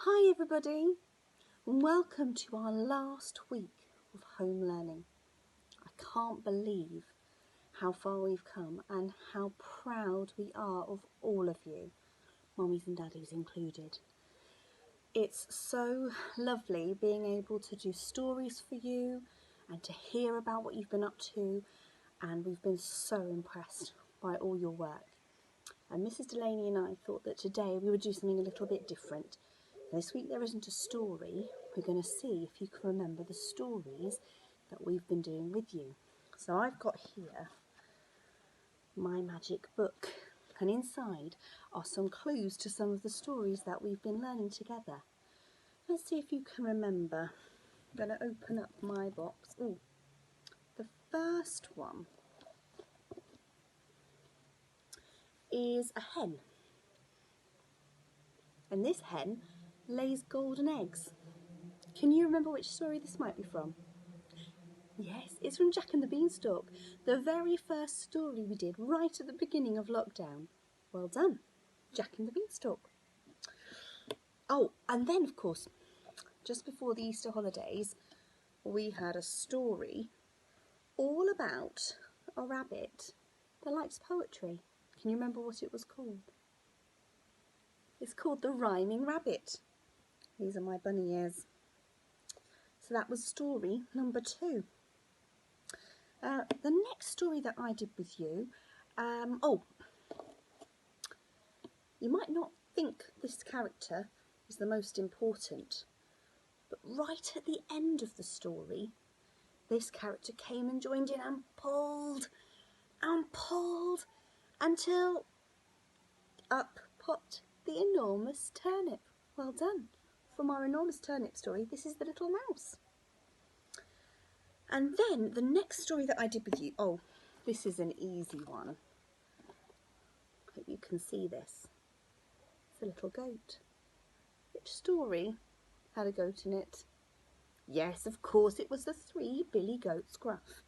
Hi everybody, and welcome to our last week of home learning. I can't believe how far we've come and how proud we are of all of you, mummies and daddies included. It's so lovely being able to do stories for you and to hear about what you've been up to, and we've been so impressed by all your work. And Mrs. Delaney and I thought that today we would do something a little bit different. This week there isn't a story. We're going to see if you can remember the stories that we've been doing with you. So I've got here my magic book, and inside are some clues to some of the stories that we've been learning together. Let's see if you can remember. I'm going to open up my box. Ooh, the first one is a hen. And this hen lays golden eggs. Can you remember which story this might be from? Yes, it's from Jack and the Beanstalk, the very first story we did right at the beginning of lockdown. Well done, Jack and the Beanstalk. Oh, and then of course, just before the Easter holidays, we had a story all about a rabbit that likes poetry. Can you remember what it was called? It's called The Rhyming Rabbit. These are my bunny ears. So that was story number 2. The next story that I did with you, you might not think this character is the most important, but right at the end of the story, this character came and joined in and pulled until up popped the enormous turnip. Well done. From our enormous turnip story, this is the little mouse. And then the next story that I did with you, this is an easy one. Hope you can see this. It's a little goat. Which story had a goat in it? Yes, of course, it was the 3 Billy Goats Gruff,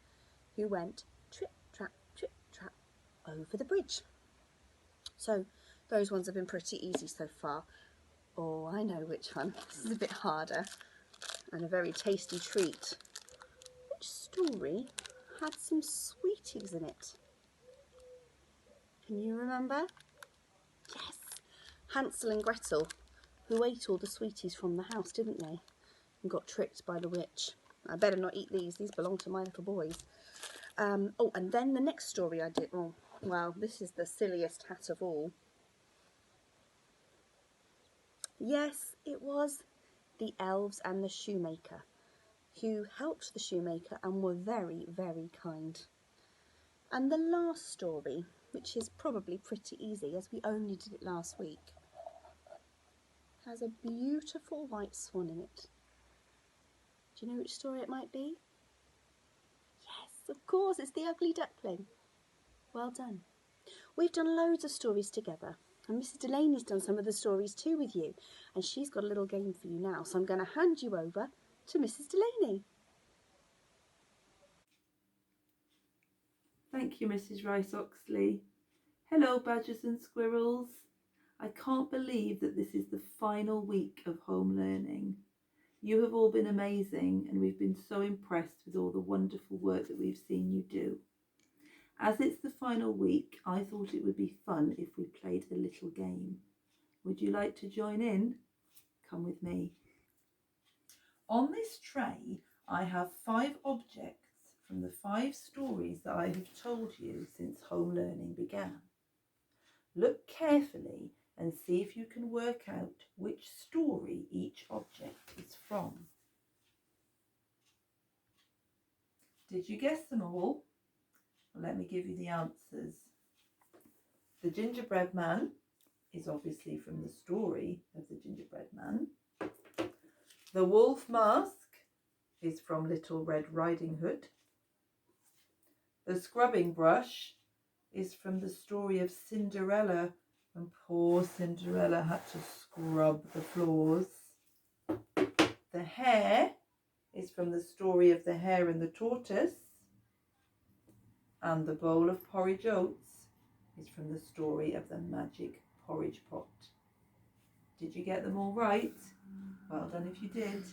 who went trip, trap, over the bridge. So those ones have been pretty easy so far. Oh, I know which one. This is a bit harder and a very tasty treat. Which story had some sweeties in it? Can you remember? Yes, Hansel and Gretel, who ate all the sweeties from the house, didn't they? And got tricked by the witch. I better not eat these belong to my little boys. And then the next story I did, this is the silliest hat of all. Yes, it was the elves and the shoemaker, who helped the shoemaker and were very, very kind. And the last story, which is probably pretty easy as we only did it last week, has a beautiful white swan in it. Do you know which story it might be? Yes, of course, it's The Ugly Duckling. Well done. We've done loads of stories together, and Mrs. Delaney's done some of the stories too with you, and she's got a little game for you now, so I'm going to hand you over to Mrs. Delaney. Thank you, Mrs. Rice-Oxley. Hello, badgers and squirrels. I can't believe that this is the final week of home learning. You have all been amazing, and we've been so impressed with all the wonderful work that we've seen you do. As it's the final week, I thought it would be fun if we played a little game. Would you like to join in? Come with me. On this tray, I have 5 objects from the 5 stories that I have told you since home learning began. Look carefully and see if you can work out which story each object is from. Did you guess them all? Well, let me give you the answers. The Gingerbread Man is obviously from the story of the Gingerbread Man. The Wolf Mask is from Little Red Riding Hood. The Scrubbing Brush is from the story of Cinderella, and poor Cinderella had to scrub the floors. The Hare is from the story of the Hare and the Tortoise. And the Bowl of Porridge Oats is from the story of the Magic Porridge Pot. Did you get them all right? Well done if you did.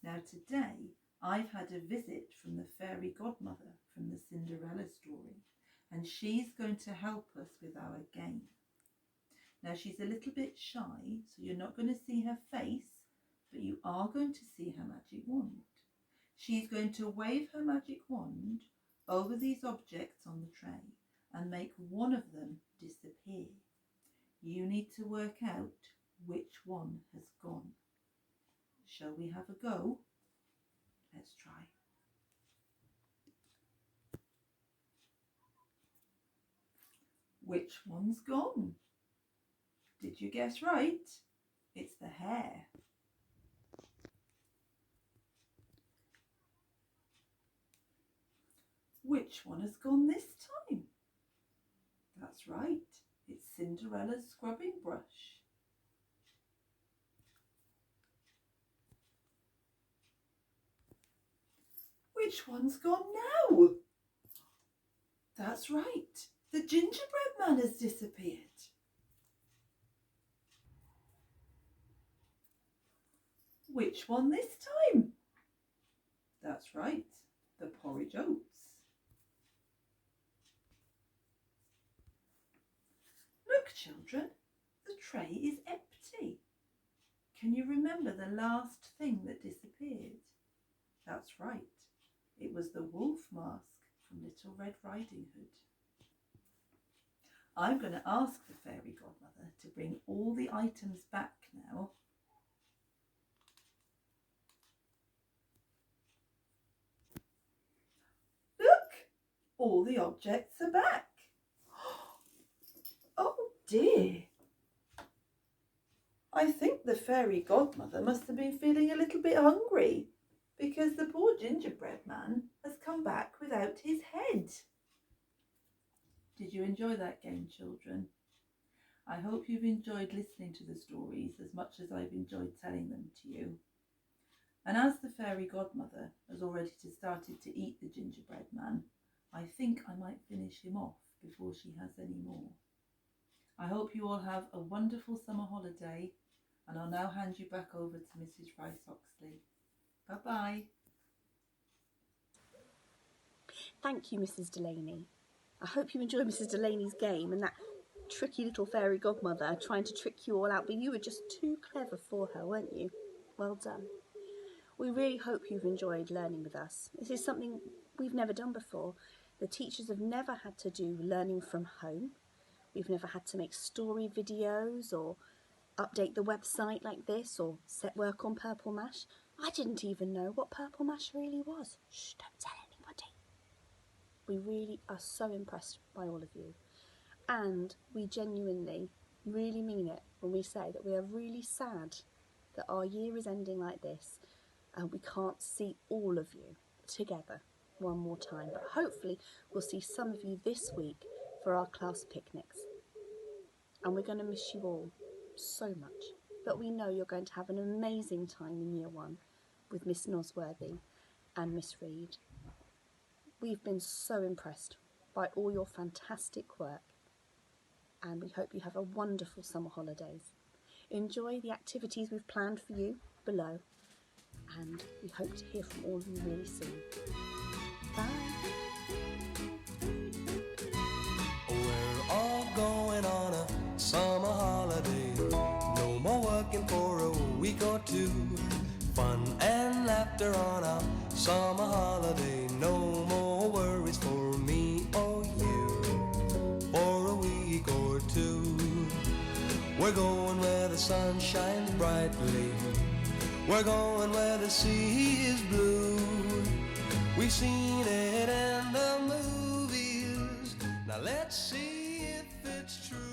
Now today I've had a visit from the fairy godmother from the Cinderella story, and she's going to help us with our game. Now she's a little bit shy, so you're not going to see her face, but you are going to see her magic wand. She's going to wave her magic wand over these objects on the tray and make one of them disappear. You need to work out which one has gone. Shall we have a go? Let's try. Which one's gone? Did you guess right? It's the hair. Which one has gone this time? That's right, it's Cinderella's scrubbing brush. Which one's gone now? That's right, the gingerbread man has disappeared. Which one this time? That's right, the porridge oats. Look, children, the tray is empty. Can you remember the last thing that disappeared? That's right, it was the wolf mask from Little Red Riding Hood. I'm going to ask the fairy godmother to bring all the items back now. Look, all the objects are back. Oh dear. I think the fairy godmother must have been feeling a little bit hungry because the poor gingerbread man has come back without his head. Did you enjoy that game, children? I hope you've enjoyed listening to the stories as much as I've enjoyed telling them to you. And as the fairy godmother has already started to eat the gingerbread man, I think I might finish him off before she has any more. I hope you all have a wonderful summer holiday, and I'll now hand you back over to Mrs. Rice-Oxley. Bye-bye. Thank you, Mrs. Delaney. I hope you enjoyed Mrs. Delaney's game and that tricky little fairy godmother trying to trick you all out, but you were just too clever for her, weren't you? Well done. We really hope you've enjoyed learning with us. This is something we've never done before. The teachers have never had to do learning from home. We've never had to make story videos or update the website like this or set work on Purple Mash. I didn't even know what Purple Mash really was. Shh, don't tell anybody. We really are so impressed by all of you. And we genuinely, really mean it when we say that we are really sad that our year is ending like this and we can't see all of you together one more time. But hopefully we'll see some of you this week for our class picnics. And we're going to miss you all so much. But we know you're going to have an amazing time in year one with Miss Nosworthy and Miss Reed. We've been so impressed by all your fantastic work, and we hope you have a wonderful summer holidays. Enjoy the activities we've planned for you below, and we hope to hear from all of you really soon. Bye. We're all going on a summer holiday. No more working for a week or two. Fun and laughter on a summer holiday. No more worries for me or you for a week or two. We're going where the sun shines brightly. We're going where the sea is blue. We've seen it in the movies. Now let's see if it's true.